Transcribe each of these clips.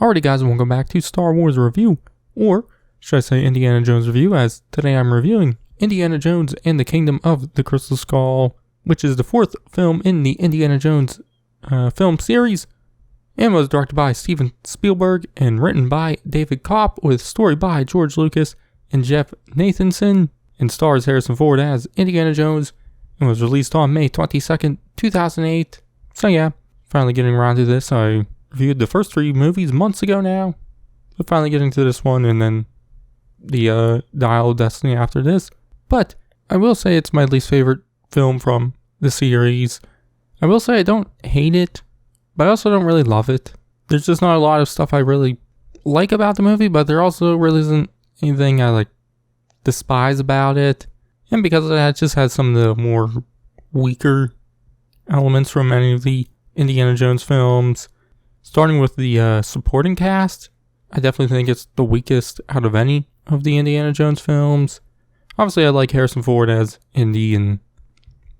Alrighty guys, and welcome back to Star Wars Review, or should I say Indiana Jones Review, as today I'm reviewing Indiana Jones and the Kingdom of the Crystal Skull, which is the fourth film in the Indiana Jones film series, and was directed by Steven Spielberg and written by David Kopp, with story by George Lucas and Jeff Nathanson, and stars Harrison Ford as Indiana Jones, and was released on May 22nd, 2008. So yeah, finally getting around to this. I reviewed the first three movies months ago now, but finally getting to this one, and then the Dial of Destiny after this. But I will say it's my least favorite film from the series. I will say I don't hate it, but I also don't really love it. There's just not a lot of stuff I really like about the movie, but there also really isn't anything I despise about it. And because of that, it just has some of the more weaker elements from many of the Indiana Jones films. Starting with the supporting cast, I definitely think it's the weakest out of any of the Indiana Jones films. Obviously, I like Harrison Ford as Indy, and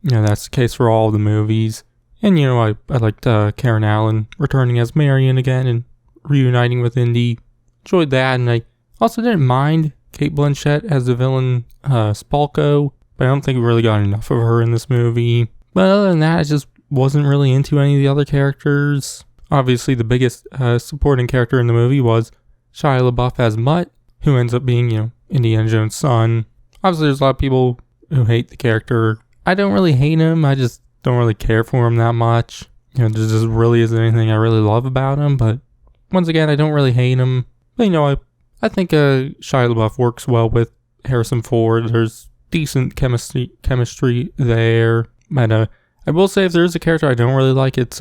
that's the case for all the movies. And I liked Karen Allen returning as Marion again and reuniting with Indy. Enjoyed that, and I also didn't mind Cate Blanchett as the villain Spalko, but I don't think we really got enough of her in this movie. But other than that, I just wasn't really into any of the other characters. Obviously, the biggest supporting character in the movie was Shia LaBeouf as Mutt, who ends up being, Indiana Jones' son. Obviously, there's a lot of people who hate the character. I don't really hate him. I just don't really care for him that much. There just really isn't anything I really love about him. But once again, I don't really hate him. But, I think Shia LaBeouf works well with Harrison Ford. There's decent chemistry there. But I will say, if there's a character I don't really like, it's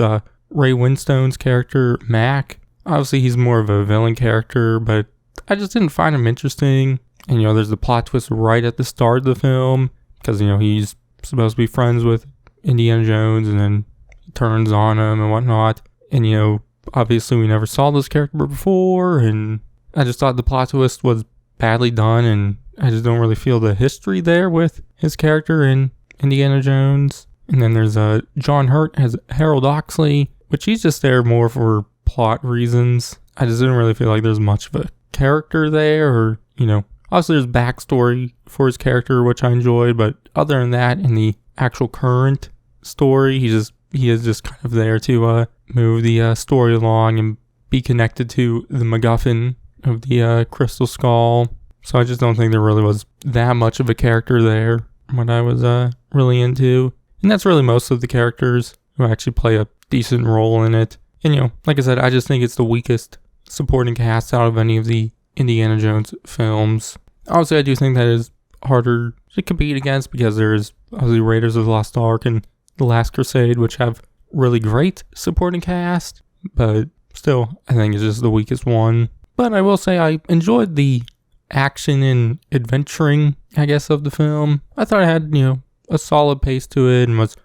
Ray Winstone's character, Mac. Obviously, he's more of a villain character, but I just didn't find him interesting. And, there's the plot twist right at the start of the film, because, he's supposed to be friends with Indiana Jones, and then he turns on him and whatnot. And, obviously, we never saw this character before, and I just thought the plot twist was badly done, and I just don't really feel the history there with his character in Indiana Jones. And then there's John Hurt as Harold Oxley, which he's just there more for plot reasons. I just didn't really feel like there's much of a character there, or, obviously there's backstory for his character, which I enjoyed, but other than that, in the actual current story, he is just kind of there to move the story along and be connected to the MacGuffin of the Crystal Skull. So I just don't think there really was that much of a character there, what I was really into. And that's really most of the characters who actually play a decent role in it. And, like I said, I just think it's the weakest supporting cast out of any of the Indiana Jones films. Obviously, I do think that is harder to compete against, because there's obviously Raiders of the Lost Ark and The Last Crusade, which have really great supporting cast. But still, I think it's just the weakest one. But I will say I enjoyed the action and adventuring, I guess, of the film. I thought it had, a solid pace to it and was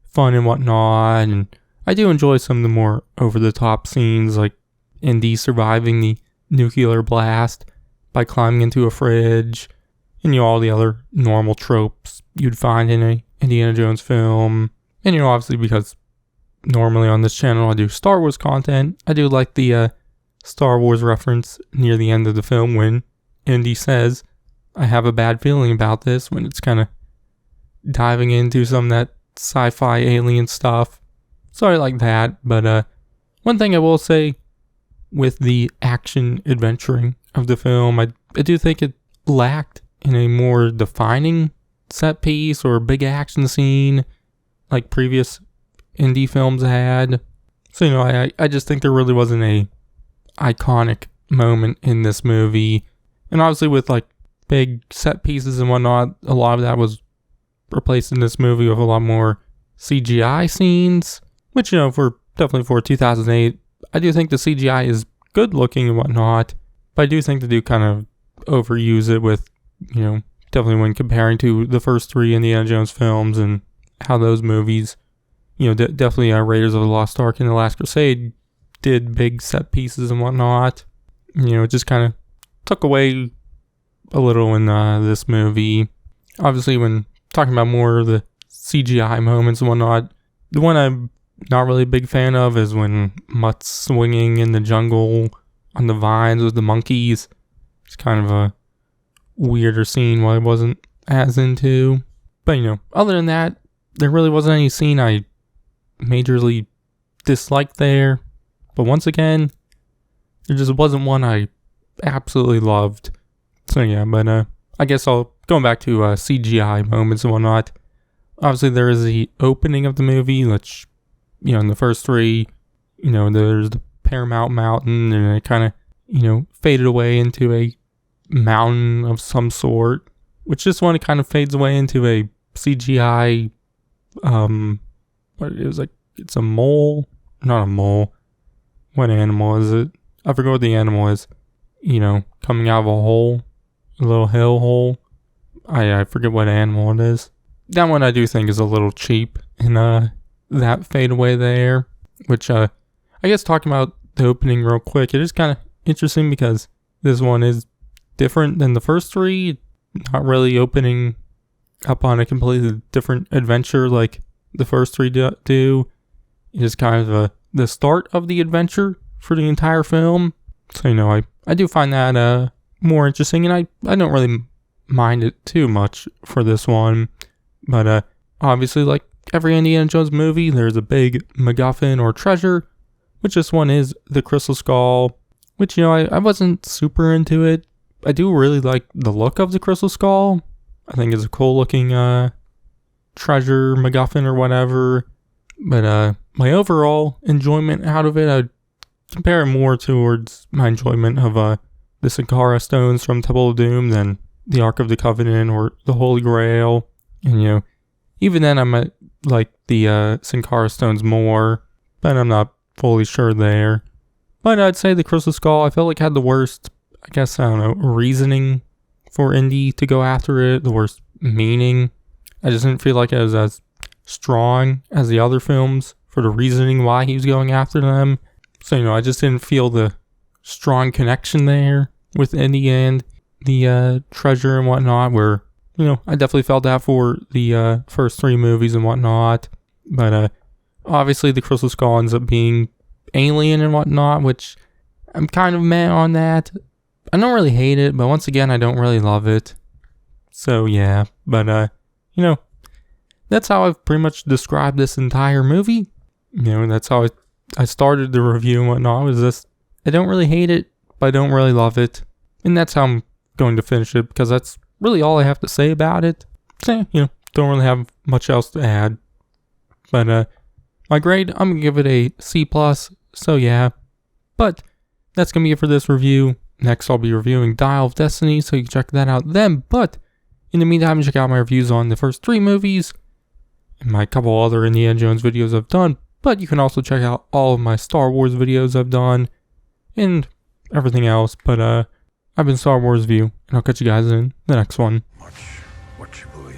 fun and whatnot. And I do enjoy some of the more over-the-top scenes, like Indy surviving the nuclear blast by climbing into a fridge, and all the other normal tropes you'd find in a Indiana Jones film. And obviously, because normally on this channel I do Star Wars content, I do like the Star Wars reference near the end of the film when Indy says, "I have a bad feeling about this," when it's kind of diving into some of that sci-fi alien stuff. So I like that. But one thing I will say with the action adventuring of the film, I do think it lacked in a more defining set piece or big action scene like previous indie films had. So, I just think there really wasn't a iconic moment in this movie. And obviously with big set pieces and whatnot, a lot of that was replaced in this movie with a lot more CGI scenes, which, definitely for 2008, I do think the CGI is good looking and whatnot, but I do think they do kind of overuse it with, definitely when comparing to the first three Indiana Jones films and how those movies, definitely Raiders of the Lost Ark and The Last Crusade did big set pieces and whatnot. It just kind of took away a little in this movie. Obviously, when talking about more of the CGI moments and whatnot, the one I'm not really a big fan of is when Mutt's swinging in the jungle on the vines with the monkeys. It's kind of a weirder scene what I wasn't as into. But, other than that, there really wasn't any scene I majorly disliked there. But once again, there just wasn't one I absolutely loved. So yeah, but I guess going back to CGI moments and whatnot. Obviously, there is the opening of the movie, which, in the first three, there's the Paramount Mountain, and it kind of, faded away into a mountain of some sort, which this one, it kind of fades away into a CGI, it's a mole, not a mole. What animal is it? I forget what the animal is, coming out of a hole, a little hill hole. I forget what animal it is. That one I do think is a little cheap in that fade away there, which I guess talking about the opening real quick, it is kind of interesting because this one is different than the first three, not really opening up on a completely different adventure like the first three do. It is kind of the start of the adventure for the entire film. So, I do find that more interesting, and I don't really mind it too much for this one. But obviously, like every Indiana Jones movie, there's a big MacGuffin or treasure, which this one is the Crystal Skull, which, I wasn't super into it. I do really like the look of the Crystal Skull. I think it's a cool looking treasure, MacGuffin or whatever. But my overall enjoyment out of it, I'd compare it more towards my enjoyment of the Sankara stones from Temple of Doom than the Ark of the Covenant or the Holy Grail. And, even then I might like the Sankara stones more, but I'm not fully sure there. But I'd say the Crystal Skull, I felt like had the worst, reasoning for Indy to go after it, the worst meaning. I just didn't feel like it was as strong as the other films for the reasoning why he was going after them. So, I just didn't feel the strong connection there with Indy and the treasure and whatnot, where, I definitely felt that for the first three movies and whatnot. But obviously the Crystal Skull ends up being alien and whatnot, which I'm kind of meh on that. I don't really hate it, but once again, I don't really love it. So yeah, but that's how I've pretty much described this entire movie. That's how I started the review and whatnot, was this. I don't really hate it, but I don't really love it. And that's how I'm going to finish it, because that's really all I have to say about it. So, don't really have much else to add. But my grade, I'm going to give it a C+, so yeah. But that's going to be it for this review. Next, I'll be reviewing Dial of Destiny, so you can check that out then. But in the meantime, check out my reviews on the first three movies and my couple other Indiana Jones videos I've done. But you can also check out all of my Star Wars videos I've done and everything else. But I've been Star Wars View, and I'll catch you guys in the next one. Watch your boy